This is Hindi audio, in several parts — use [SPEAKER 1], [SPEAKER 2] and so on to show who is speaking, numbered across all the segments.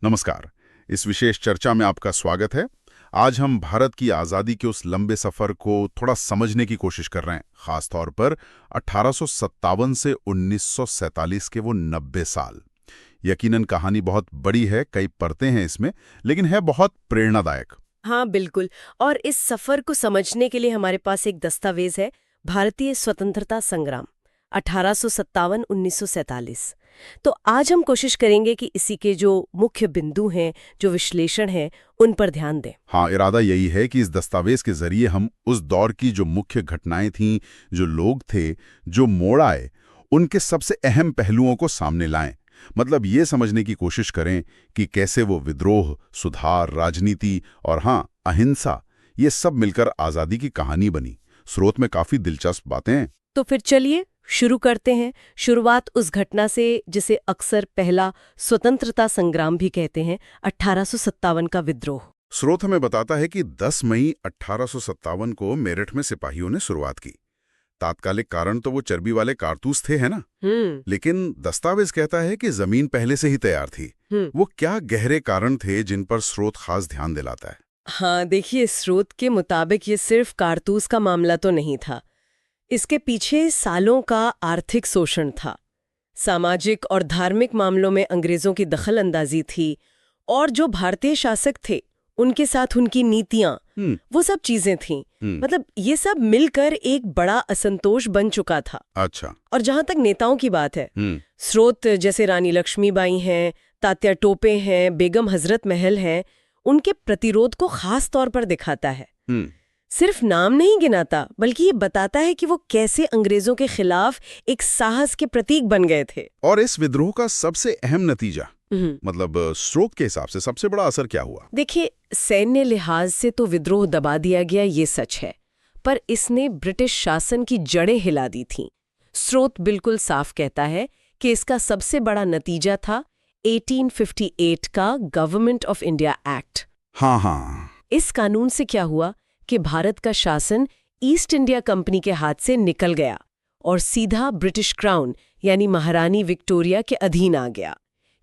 [SPEAKER 1] नमस्कार। इस विशेष चर्चा में आपका स्वागत है। आज हम भारत की आज़ादी के उस लंबे सफ़र को थोड़ा समझने की कोशिश कर रहे हैं, ख़ास तौर पर 1857 से 1947 के वो 90 साल। यकीनन कहानी बहुत बड़ी है, कई परतें हैं इसमें, लेकिन है बहुत प्रेरणादायक।
[SPEAKER 2] हाँ बिल्कुल। और इस सफर को समझने के लिए हमारे पास एक दस्तावेज है, भारतीय स्वतंत्रता संग्राम 1857-1947। तो आज हम कोशिश करेंगे कि इसी के जो मुख्य बिंदु हैं, जो विश्लेषण है, उन पर ध्यान दें।
[SPEAKER 1] हाँ, इरादा यही है कि इस दस्तावेज के जरिए हम उस दौर की जो मुख्य घटनाएं थीं, जो लोग थे, जो मोड़ आए, उनके सबसे अहम पहलुओं को सामने लाएं। मतलब ये समझने की कोशिश करें कि कैसे वो विद्रोह, सुधार, राजनीति और हाँ, अहिंसा, ये सब मिलकर आज़ादी की कहानी बनी। स्रोत में काफ़ी दिलचस्प बातें हैं।
[SPEAKER 2] तो फिर चलिए शुरू करते हैं। शुरुआत उस घटना से जिसे अक्सर पहला स्वतंत्रता संग्राम भी कहते हैं, 1857 का विद्रोह।
[SPEAKER 1] स्रोत हमें बताता है कि 10 मई 1857 को मेरठ में सिपाहियों ने शुरुआत की। तात्कालिक कारण तो वो चर्बी वाले कारतूस थे, है ना? लेकिन दस्तावेज कहता है कि जमीन पहले से ही तैयार थी। वो क्या गहरे कारण थे जिन पर स्रोत खास ध्यान दिलाता है?
[SPEAKER 2] हाँ देखिए, स्रोत के मुताबिक ये सिर्फ कारतूस का मामला तो नहीं था। इसके पीछे सालों का आर्थिक शोषण था, सामाजिक और धार्मिक मामलों में अंग्रेजों की दखल अंदाजी थी, और जो भारतीय शासक थे उनके साथ उनकी नीतियां, वो सब चीजें थीं। मतलब ये सब मिलकर एक बड़ा असंतोष बन चुका था।
[SPEAKER 1] अच्छा।
[SPEAKER 2] और जहां तक नेताओं की बात है, स्रोत जैसे रानी लक्ष्मीबाई हैं, तात्या टोपे हैं, बेगम हजरत महल हैं, उनके प्रतिरोध को खास तौर पर दिखाता है। सिर्फ नाम नहीं गिनाता, बल्कि ये बताता है कि वो कैसे अंग्रेजों के खिलाफ एक साहस के प्रतीक बन गए थे।
[SPEAKER 1] और इस विद्रोह का सबसे अहम नतीजा, मतलब स्रोत के हिसाब से सबसे बड़ा असर क्या हुआ?
[SPEAKER 2] देखिए, सैन्य लिहाज से तो विद्रोह दबा दिया गया, ये सच है, पर इसने ब्रिटिश शासन की जड़ें हिला दी थीं। स्रोत बिल्कुल साफ कहता है कि इसका सबसे बड़ा नतीजा था 1858 का गवर्नमेंट ऑफ इंडिया एक्ट।
[SPEAKER 1] हाँ।
[SPEAKER 2] इस कानून से क्या हुआ कि भारत का शासन ईस्ट इंडिया कंपनी के हाथ से निकल गया और सीधा ब्रिटिश क्राउन यानी महारानी विक्टोरिया के अधीन आ गया।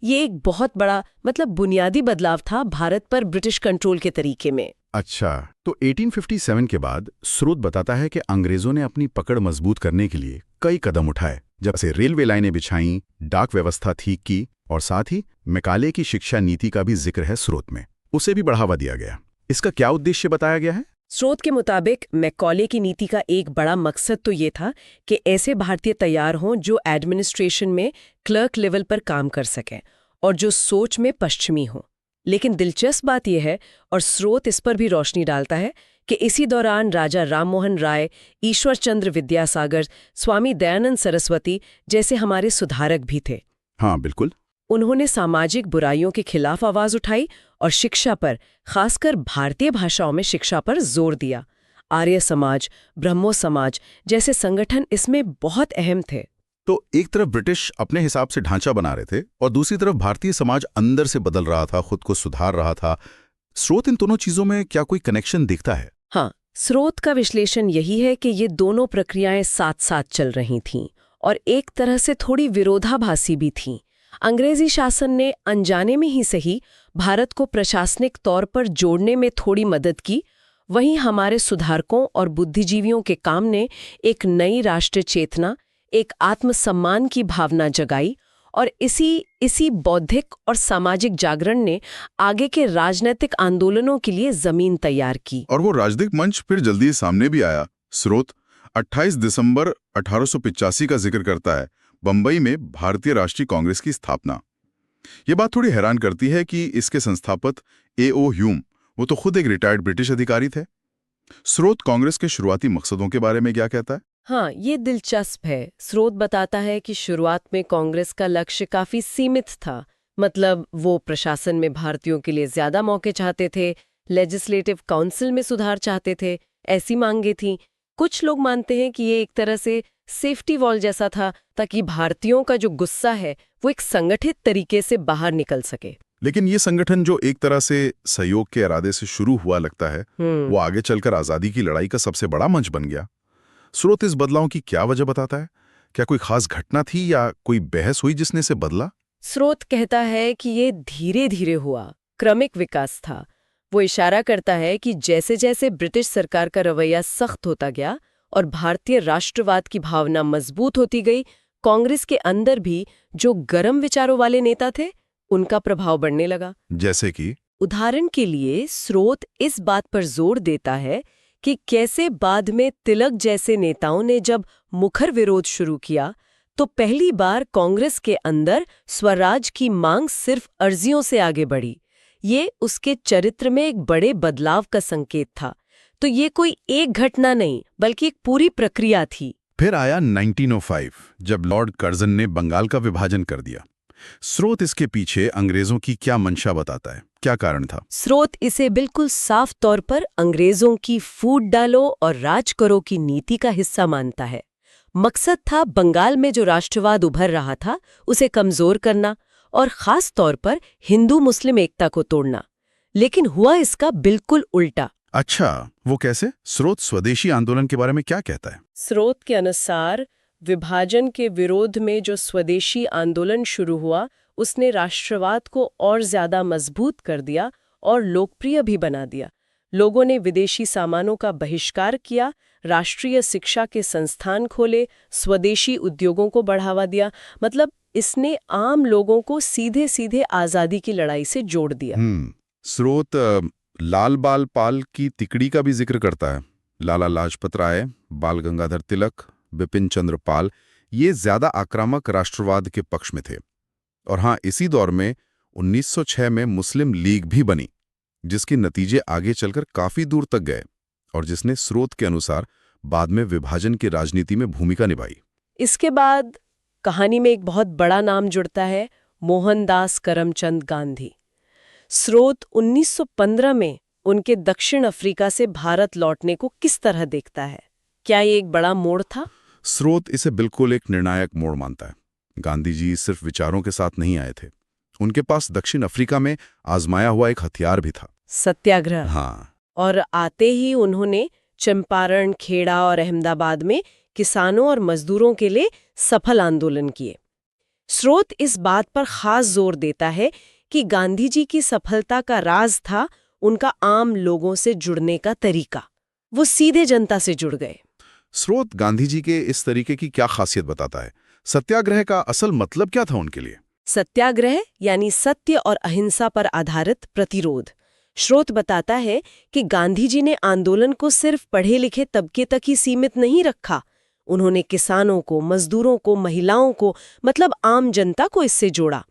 [SPEAKER 2] ये एक बहुत बड़ा, मतलब बुनियादी बदलाव था भारत पर ब्रिटिश कंट्रोल के तरीके में।
[SPEAKER 1] अच्छा, तो 1857 के बाद स्रोत बताता है कि अंग्रेजों ने अपनी पकड़ मजबूत करने के लिए कई कदम उठाए, जैसे रेलवे लाइनें बिछाईं, डाक व्यवस्था ठीक की और साथ ही मैकाले की शिक्षा नीति का भी जिक्र है स्रोत में। उसे भी बढ़ावा दिया गया। इसका क्या उद्देश्य बताया गया है?
[SPEAKER 2] स्रोत के मुताबिक मैकाले की नीति का एक बड़ा मकसद तो ये था कि ऐसे भारतीय तैयार हों जो एडमिनिस्ट्रेशन में क्लर्क लेवल पर काम कर सकें और जो सोच में पश्चिमी हों। लेकिन दिलचस्प बात यह है, और स्रोत इस पर भी रोशनी डालता है, कि इसी दौरान राजा राममोहन राय, ईश्वर चंद्र विद्यासागर, स्वामी दयानंद सरस्वती जैसे हमारे सुधारक भी थे।
[SPEAKER 1] हाँ बिल्कुल।
[SPEAKER 2] उन्होंने सामाजिक बुराइयों के खिलाफ आवाज उठाई और शिक्षा पर, खासकर भारतीय भाषाओं में शिक्षा पर जोर दिया। आर्य समाज, ब्रह्मो समाज जैसे संगठन इसमें बहुत अहम थे।
[SPEAKER 1] तो एक तरफ ब्रिटिश अपने हिसाब से ढांचा बना रहे थे और दूसरी तरफ भारतीय समाज अंदर से बदल रहा था, खुद को सुधार रहा था। स्रोत इन दोनों चीजों में क्या कोई कनेक्शन दिखता है?
[SPEAKER 2] हाँ, स्रोत का विश्लेषण यही है कि ये दोनों प्रक्रियाएं साथ साथ चल रही थीं और एक तरह से थोड़ी विरोधाभासी भी थीं। अंग्रेजी शासन ने अनजाने में ही सही भारत को प्रशासनिक तौर पर जोड़ने में थोड़ी मदद की, वहीं हमारे सुधारकों और बुद्धिजीवियों के काम ने एक नई राष्ट्र चेतना, एक आत्मसम्मान की भावना जगाई, और इसी बौद्धिक और सामाजिक जागरण ने आगे के राजनीतिक आंदोलनों के लिए जमीन तैयार की।
[SPEAKER 1] और वो राजनीतिक मंच फिर जल्दी सामने भी आया। स्रोत 28 दिसंबर 1885 का जिक्र करता है, बंबई में भारतीय राष्ट्रीय कांग्रेस की स्थापना। ये बात थोड़ी हैरान करती है कि इसके संस्थापक A.O. ह्यूम, वो तो खुद एक रिटायर्ड ब्रिटिश अधिकारी थे। स्रोत कांग्रेस के शुरुआती मकसदों के बारे में क्या कहता है?
[SPEAKER 2] हाँ, ये दिलचस्प है। स्रोत बताता है कि शुरुआत में कांग्रेस का लक्ष्य काफी सीमित था। मतलब वो प्रशासन में भारतीयों के लिए ज्यादा मौके चाहते थे, लेजिस्लेटिव काउंसिल में सुधार चाहते थे, ऐसी मांगे थीं। कुछ लोग मानते हैं कि ये एक तरह से सेफ्टी वॉल जैसा था, ताकि भारतीयों का जो गुस्सा है वो एक संगठित तरीके से बाहर निकल सके।
[SPEAKER 1] लेकिन ये संगठन जो एक तरह से सहयोग के इरादे से शुरू हुआ लगता है, वो आगे चलकर आजादी की लड़ाई का सबसे बड़ा मंच बन गया। स्रोत इस बदलाव की क्या वजह बताता है? क्या कोई खास घटना थी या कोई बहस हुई जिसने इसे बदला?
[SPEAKER 2] स्रोत कहता है कि ये धीरे धीरे हुआ, क्रमिक विकास था। वो इशारा करता है कि जैसे जैसे ब्रिटिश सरकार का रवैया सख्त होता गया और भारतीय राष्ट्रवाद की भावना मजबूत होती गई, कांग्रेस के अंदर भी जो गर्म विचारों वाले नेता थे, उनका प्रभाव बढ़ने लगा।
[SPEAKER 1] जैसे कि
[SPEAKER 2] उदाहरण के लिए स्रोत इस बात पर जोर देता है कि कैसे बाद में तिलक जैसे नेताओं ने जब मुखर विरोध शुरू किया, तो पहली बार कांग्रेस के अंदर स्वराज की मांग सिर्फ अर्जियों से आगे बढ़ी। ये उसके चरित्र में एक बड़े बदलाव का संकेत था। तो ये कोई एक घटना नहीं, बल्कि एक पूरी प्रक्रिया थी।
[SPEAKER 1] फिर आया 1905, जब लॉर्ड कर्जन ने बंगाल का विभाजन कर दिया। स्रोत इसके पीछे अंग्रेजों की क्या मंशा बताता है, क्या कारण था?
[SPEAKER 2] स्रोत इसे बिल्कुल साफ तौर पर अंग्रेजों की फूट डालो और राज करो की नीति का हिस्सा मानता है। मकसद था बंगाल में जो राष्ट्रवाद उभर रहा था उसे कमजोर करना और खास तौर पर हिंदू मुस्लिम एकता को तोड़ना। लेकिन हुआ इसका बिल्कुल उल्टा।
[SPEAKER 1] अच्छा, वो कैसे? स्रोत स्वदेशी आंदोलन के बारे में क्या कहता है?
[SPEAKER 2] स्रोत के अनुसार विभाजन के विरोध में जो स्वदेशी आंदोलन शुरू हुआ, उसने राष्ट्रवाद को और ज्यादा मजबूत कर दिया और लोकप्रिय भी बना दिया। लोगों ने विदेशी सामानों का बहिष्कार किया, राष्ट्रीय शिक्षा के संस्थान खोले, स्वदेशी उद्योगों को बढ़ावा दिया। मतलब इसने आम लोगों को सीधे सीधे आजादी की लड़ाई से जोड़ दिया।
[SPEAKER 1] स्रोत लाल बाल पाल की तिकड़ी का भी जिक्र करता है। लाला लाजपत राय, बाल गंगाधर तिलक, बिपिन चंद्र पाल, ये ज्यादा आक्रामक राष्ट्रवाद के पक्ष में थे। और हाँ, इसी दौर में 1906 में मुस्लिम लीग भी बनी, जिसके नतीजे आगे चलकर काफी दूर तक गए और जिसने स्रोत के अनुसार बाद में विभाजन की राजनीति में भूमिका निभाई।
[SPEAKER 2] इसके बाद कहानी में एक बहुत बड़ा नाम जुड़ता है, मोहनदास करमचंद गांधी। स्रोत 1915 में उनके दक्षिण अफ्रीका से भारत लौटने को किस तरह देखता है? क्या ये एक बड़ा मोड़ था?
[SPEAKER 1] स्रोत इसे बिल्कुल एक निर्णायक मोड़ मानता है। गांधी जी सिर्फ विचारों के साथ नहीं आए थे, उनके पास दक्षिण अफ्रीका में आजमाया हुआ एक हथियार भी था,
[SPEAKER 2] सत्याग्रह।
[SPEAKER 1] हाँ।
[SPEAKER 2] और आते ही उन्होंने चंपारण, खेड़ा और अहमदाबाद में किसानों और मजदूरों के लिए सफल आंदोलन किए। स्रोत इस बात पर खास जोर देता है कि गांधी जी की सफलता का राज था उनका आम लोगों से जुड़ने का तरीका। वो सीधे जनता से जुड़ गए।
[SPEAKER 1] स्रोत गांधी जी के इस तरीके की क्या खासियत बताता है? सत्याग्रह का असल मतलब क्या था उनके लिए?
[SPEAKER 2] सत्याग्रह यानी सत्य और अहिंसा पर आधारित प्रतिरोध। स्रोत बताता है कि गांधी जी ने आंदोलन को सिर्फ पढ़े लिखे तबके तक ही सीमित नहीं रखा। उन्होंने किसानों को, मजदूरों को, महिलाओं को, मतलब आम जनता को इससे जोड़ा।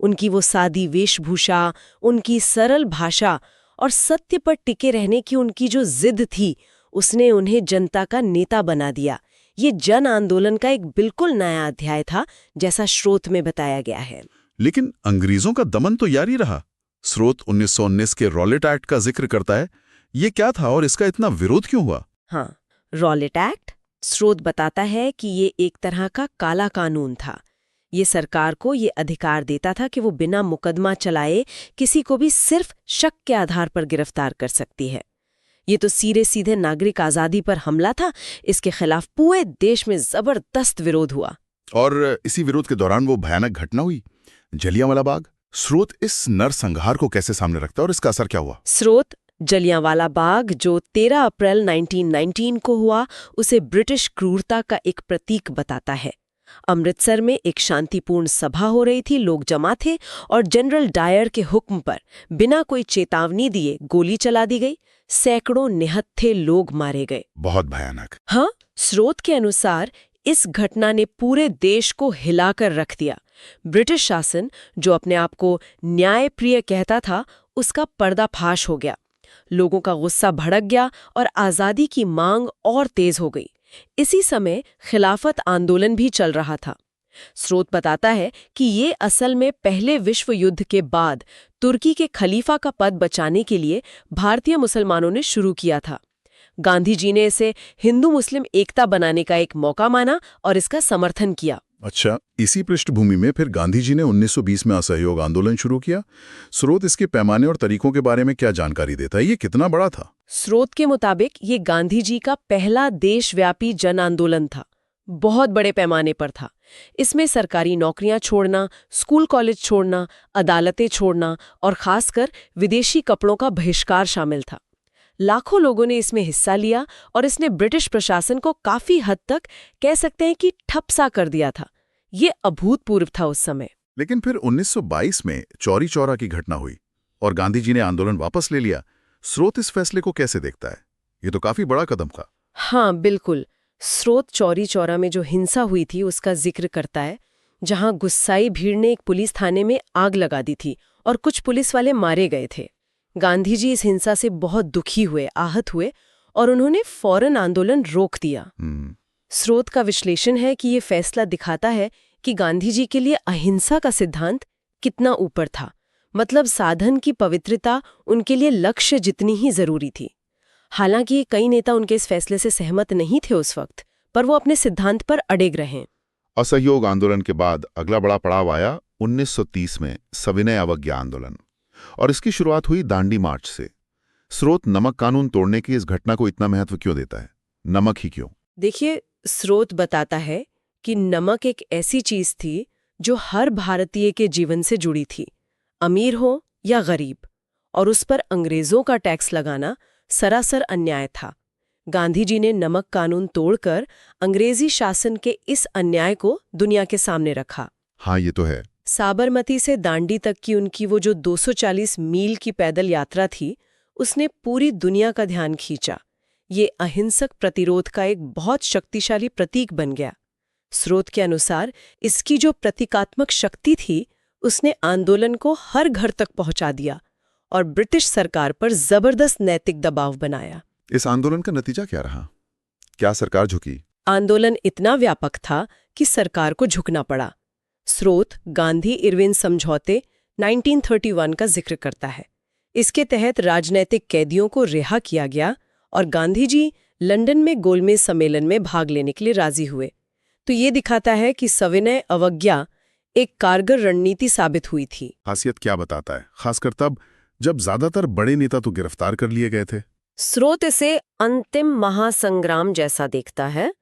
[SPEAKER 2] उनकी वो सादी वेशभूषा, उनकी सरल भाषा और सत्य पर टिके रहने की उनकी जो जिद थी, उसने उन्हें जनता का नेता बना दिया। ये जन आंदोलन का एक बिल्कुल नया अध्याय था, जैसा स्रोत में बताया गया है।
[SPEAKER 1] लेकिन अंग्रेजों का दमन तो जारी रहा। स्रोत 1919 के रॉलेट एक्ट का जिक्र करता है। ये क्या था और इसका इतना विरोध क्यों हुआ?
[SPEAKER 2] हाँ, रॉलेट एक्ट, स्रोत बताता है कि ये एक तरह का काला कानून था। ये सरकार को ये अधिकार देता था कि वो बिना मुकदमा चलाए किसी को भी सिर्फ शक के आधार पर गिरफ्तार कर सकती है। ये तो सीधे सीधे नागरिक आजादी पर हमला था। इसके खिलाफ पूरे देश में जबरदस्त विरोध हुआ।
[SPEAKER 1] और इसी विरोध के दौरान वो भयानक घटना हुई, जलियांवाला बाग। स्रोत इस नरसंहार को कैसे सामने रखता है और इसका असर क्या हुआ?
[SPEAKER 2] स्रोत जलियांवाला बाग, जो 13 अप्रैल 1919 को हुआ, उसे ब्रिटिश क्रूरता का एक प्रतीक बताता है। अमृतसर में एक शांतिपूर्ण सभा हो रही थी, लोग जमा थे और जनरल डायर के हुक्म पर बिना कोई चेतावनी दिए गोली चला दी गई। सैकड़ों निहत्थे लोग मारे गए।
[SPEAKER 1] बहुत भयानक।
[SPEAKER 2] हाँ, स्रोत के अनुसार इस घटना ने पूरे देश को हिलाकर रख दिया। ब्रिटिश शासन, जो अपने आप को न्यायप्रिय कहता था, उसका पर्दाफाश हो गया। लोगों का गुस्सा भड़क गया और आज़ादी की मांग और तेज हो गई। इसी समय खिलाफत आंदोलन भी चल रहा था। स्रोत बताता है कि ये असल में पहले विश्व युद्ध के बाद तुर्की के खलीफा का पद बचाने के लिए भारतीय मुसलमानों ने शुरू किया था। गांधी जी ने इसे हिंदू मुस्लिम एकता बनाने का एक मौका माना और इसका समर्थन किया।
[SPEAKER 1] अच्छा, इसी पृष्ठभूमि में फिर गांधी जी ने 1920 में असहयोग आंदोलन शुरू किया। स्रोत इसके पैमाने और तरीकों के बारे में क्या जानकारी देता है? ये कितना बड़ा था?
[SPEAKER 2] स्रोत के मुताबिक ये गांधी जी का पहला देशव्यापी जन आंदोलन था। बहुत बड़े पैमाने पर था। इसमें सरकारी नौकरियां छोड़ना, स्कूल कॉलेज छोड़ना, अदालतें छोड़ना और खासकर विदेशी कपड़ों का बहिष्कार शामिल था। लाखों लोगों ने इसमें हिस्सा लिया और इसने ब्रिटिश प्रशासन को काफी हद तक कह सकते हैं कि ठप्सा कर दिया था। ये अभूतपूर्व था उस समय।
[SPEAKER 1] लेकिन फिर 1922 में चौरी चौरा की घटना हुई और गांधी जी ने आंदोलन वापस ले लिया। स्रोत इस फैसले को कैसे देखता है? ये तो काफी बड़ा कदम था।
[SPEAKER 2] हाँ बिल्कुल। स्रोत चौरी चौरा में जो हिंसा हुई थी उसका जिक्र करता है, जहां गुस्साई भीड़ ने एक पुलिस थाने में आग लगा दी थी और कुछ पुलिस वाले मारे गए थे। गांधी जी इस हिंसा से बहुत दुखी हुए, आहत हुए और उन्होंने फौरन आंदोलन रोक दिया। स्रोत का विश्लेषण है कि ये फैसला दिखाता है कि गांधी जी के लिए अहिंसा का सिद्धांत कितना ऊपर था। मतलब साधन की पवित्रता उनके लिए लक्ष्य जितनी ही जरूरी थी। हालांकि कई नेता उनके इस फैसले से सहमत नहीं थे उस वक्त, पर वो अपने सिद्धांत पर अड़िग रहे।
[SPEAKER 1] असहयोग आंदोलन के बाद अगला बड़ा पड़ाव आया 1930 में सविनय अवज्ञा आंदोलन, और इसकी शुरुआत हुई दांडी मार्च से। स्रोत नमक कानून तोड़ने की इस घटना को इतना महत्व क्यों देता है? नमक ही क्यों?
[SPEAKER 2] देखिए, स्रोत बताता है कि नमक एक ऐसी चीज थी जो हर भारतीय के जीवन से जुड़ी थी, अमीर हो या गरीब, और उस पर अंग्रेजों का टैक्स लगाना सरासर अन्याय था। गांधी जी ने नमक कानून तोड़कर अंग्रेजी शासन के इस अन्याय को दुनिया के सामने रखा।
[SPEAKER 1] हाँ, ये तो है।
[SPEAKER 2] साबरमती से दांडी तक की उनकी वो जो 240 मील की पैदल यात्रा थी, उसने पूरी दुनिया का ध्यान खींचा। ये अहिंसक प्रतिरोध का एक बहुत शक्तिशाली प्रतीक बन गया। स्रोत के अनुसार इसकी जो प्रतीकात्मक शक्ति थी, उसने आंदोलन को हर घर तक पहुंचा दिया और ब्रिटिश सरकार पर जबरदस्त नैतिक दबाव बनाया।
[SPEAKER 1] इस आंदोलन का नतीजा क्या रहा? क्या सरकार झुकी?
[SPEAKER 2] आंदोलन इतना व्यापक था कि सरकार को झुकना पड़ा। स्रोत गांधी-इरविन समझौते 1931 का जिक्र करता है। इसके तहत राजनैतिक कैदियों को रिहा किया गया और गांधी जी लंदन में गोलमेज सम्मेलन में भाग लेने के लिए राजी हुए। तो ये दिखाता है कि सविनय अवज्ञा एक कारगर रणनीति साबित हुई थी।
[SPEAKER 1] खासियत क्या बताता है, खासकर तब जब ज्यादातर बड़े नेता तो गिरफ्तार कर लिए गए थे?
[SPEAKER 2] स्रोत इसे अंतिम महासंग्राम जैसा देखता है।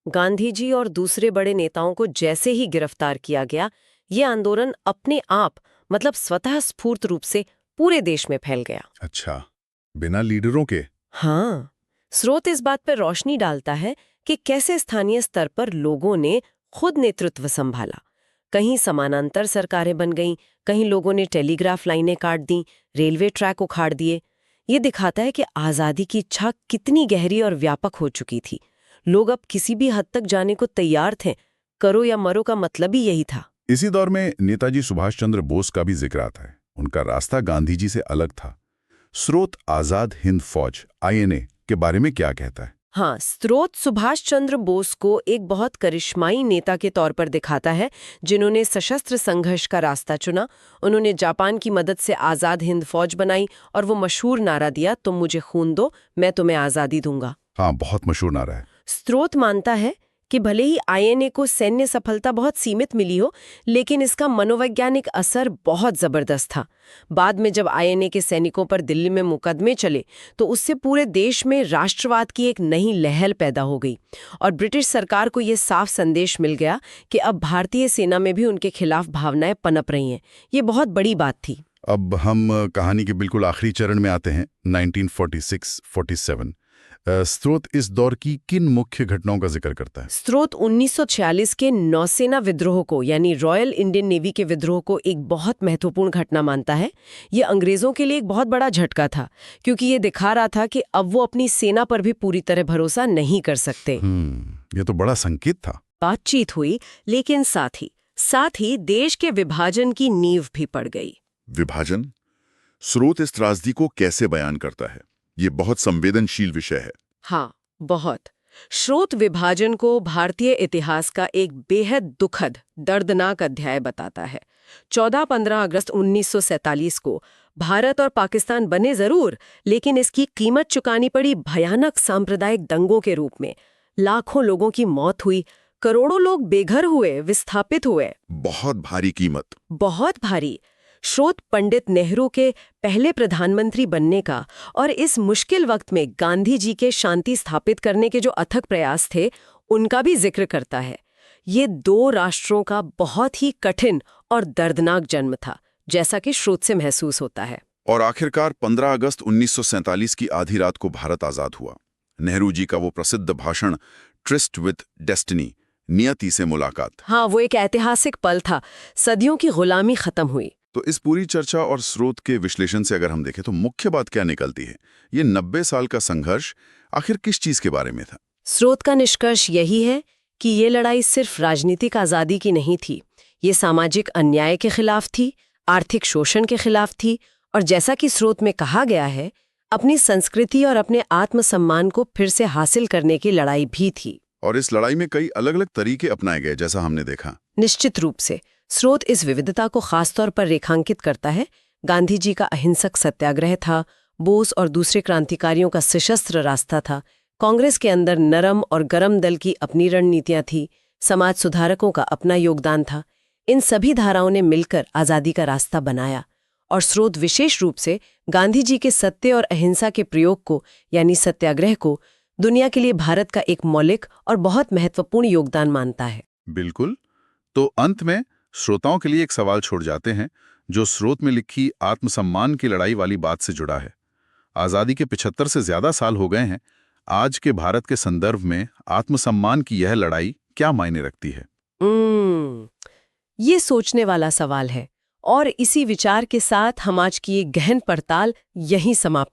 [SPEAKER 2] गांधी जी और दूसरे बड़े नेताओं को जैसे ही गिरफ्तार किया गया, ये आंदोलन अपने आप मतलब स्वतः स्फूर्त रूप से पूरे देश में फैल गया।
[SPEAKER 1] अच्छा, बिना लीडरों के?
[SPEAKER 2] हाँ, स्रोत इस बात पर रोशनी डालता है कि कैसे स्थानीय स्तर पर लोगों ने खुद नेतृत्व संभाला। कहीं समानांतर सरकारें बन गईं, कहीं लोगों ने टेलीग्राफ लाइनें काट दी, रेलवे ट्रैक उखाड़ दिए। ये दिखाता है कि आज़ादी की इच्छा कितनी गहरी और व्यापक हो चुकी थी। लोग अब किसी भी हद तक जाने को तैयार थे। करो या मरो का मतलब ही यही था।
[SPEAKER 1] इसी दौर में नेताजी सुभाष चंद्र बोस का भी जिक्र आता है। उनका रास्ता गांधी जी से अलग था। स्रोत आजाद हिंद फौज INA के बारे में क्या कहता है?
[SPEAKER 2] हाँ, स्रोत सुभाष चंद्र बोस को एक बहुत करिश्माई नेता के तौर पर दिखाता है, जिन्होंने सशस्त्र संघर्ष का रास्ता चुना। उन्होंने जापान की मदद से आज़ाद हिंद फौज बनाई और वो मशहूर नारा दिया, तुम मुझे खून दो, मैं तुम्हें आज़ादी दूंगा।
[SPEAKER 1] हाँ, बहुत मशहूर नारा है।
[SPEAKER 2] स्रोत मानता है कि भले ही INA को सैन्य सफलता बहुत सीमित मिली हो, लेकिन इसका मनोवैज्ञानिक असर बहुत जबरदस्त था। बाद में जब INA के सैनिकों पर दिल्ली में मुकदमे चले, तो उससे पूरे देश में राष्ट्रवाद की एक नई लहर पैदा हो गई और ब्रिटिश सरकार को ये साफ संदेश मिल गया कि अब भारतीय सेना में भी उनके खिलाफ भावनाएं पनप रही हैं। ये बहुत बड़ी बात थी।
[SPEAKER 1] अब हम कहानी के बिल्कुल आखिरी चरण में आते हैं, 1946-47। स्रोत इस दौर की किन मुख्य घटनाओं का जिक्र करता है?
[SPEAKER 2] स्रोत 1946 के नौसेना विद्रोह को, यानी रॉयल इंडियन नेवी के विद्रोह को एक बहुत महत्वपूर्ण घटना मानता है। ये अंग्रेजों के लिए एक बहुत बड़ा झटका था, क्योंकि ये दिखा रहा था कि अब वो अपनी सेना पर भी पूरी तरह भरोसा नहीं कर सकते।
[SPEAKER 1] ये तो बड़ा संकेत था।
[SPEAKER 2] बातचीत हुई, लेकिन साथ ही देश के विभाजन की नींव भी पड़ गई।
[SPEAKER 1] विभाजन? स्रोत इस त्रासदी को कैसे बयान करता है? ये बहुत संवेदनशील विषय है।
[SPEAKER 2] हाँ, बहुत। स्रोत विभाजन को भारतीय इतिहास का एक बेहद दुखद, दर्दनाक अध्याय बताता है। 14-15 अगस्त 1947 को भारत और पाकिस्तान बने जरूर, लेकिन इसकी कीमत चुकानी पड़ी भयानक सांप्रदायिक दंगों के रूप में। लाखों लोगों की मौत हुई, करोड़ों लोग बेघर हुए, विस्थापित हुए।
[SPEAKER 1] बहुत भारी कीमत।
[SPEAKER 2] बहुत भारी। स्रोत पंडित नेहरू के पहले प्रधानमंत्री बनने का और इस मुश्किल वक्त में गांधी जी के शांति स्थापित करने के जो अथक प्रयास थे, उनका भी जिक्र करता है। ये दो राष्ट्रों का बहुत ही कठिन और दर्दनाक जन्म था, जैसा कि स्रोत से महसूस होता है।
[SPEAKER 1] और आखिरकार 15 अगस्त 1947 की आधी रात को भारत आजाद हुआ। नेहरू जी का वो प्रसिद्ध भाषण ट्रिस्ट विद डेस्टिनी, नियति से मुलाकात।
[SPEAKER 2] हाँ, वो एक ऐतिहासिक पल था। सदियों की गुलामी खत्म हुई।
[SPEAKER 1] तो इस पूरी चर्चा और स्रोत के विश्लेषण से अगर हम देखें तो मुख्य बात क्या निकलती है? ये 90 साल का संघर्ष आखिर किस चीज के बारे में था?
[SPEAKER 2] स्रोत का निष्कर्ष यही है कि ये लड़ाई सिर्फ राजनीतिक आज़ादी की नहीं थी। ये सामाजिक अन्याय के खिलाफ थी, आर्थिक शोषण के खिलाफ थी, और जैसा कि स्रोत में कहा गया है, अपनी संस्कृति और अपने आत्मसम्मान को फिर से हासिल करने की लड़ाई भी थी।
[SPEAKER 1] और इस लड़ाई में कई अलग अलग तरीके अपनाए गए, जैसा हमने देखा।
[SPEAKER 2] निश्चित रूप से स्रोत इस विविधता को खासतौर पर रेखांकित करता है। गांधी जी का अहिंसक सत्याग्रह था, बोस और दूसरे क्रांतिकारियों का सशस्त्र रास्ता था, कांग्रेस के अंदर नरम और गरम दल की अपनी रणनीतियां थी, समाज सुधारकों का अपना योगदान था। इन सभी धाराओं ने मिलकर आज़ादी का रास्ता बनाया, और स्रोत विशेष रूप से गांधी जी के सत्य और अहिंसा के प्रयोग को, यानी सत्याग्रह को, दुनिया के लिए भारत का एक मौलिक और बहुत महत्वपूर्ण योगदान मानता है।
[SPEAKER 1] बिल्कुल। तो अंत में श्रोताओं के लिए एक सवाल छोड़ जाते हैं, जो स्रोत में लिखी आत्मसम्मान की लड़ाई वाली बात से जुड़ा है। आज़ादी के 75 से ज्यादा साल हो गए हैं। आज के भारत के संदर्भ में आत्मसम्मान की यह लड़ाई क्या मायने रखती है?
[SPEAKER 2] ये सोचने वाला सवाल है, और इसी विचार के साथ हम आज की एक गहन पड़ताल यहीं समाप्त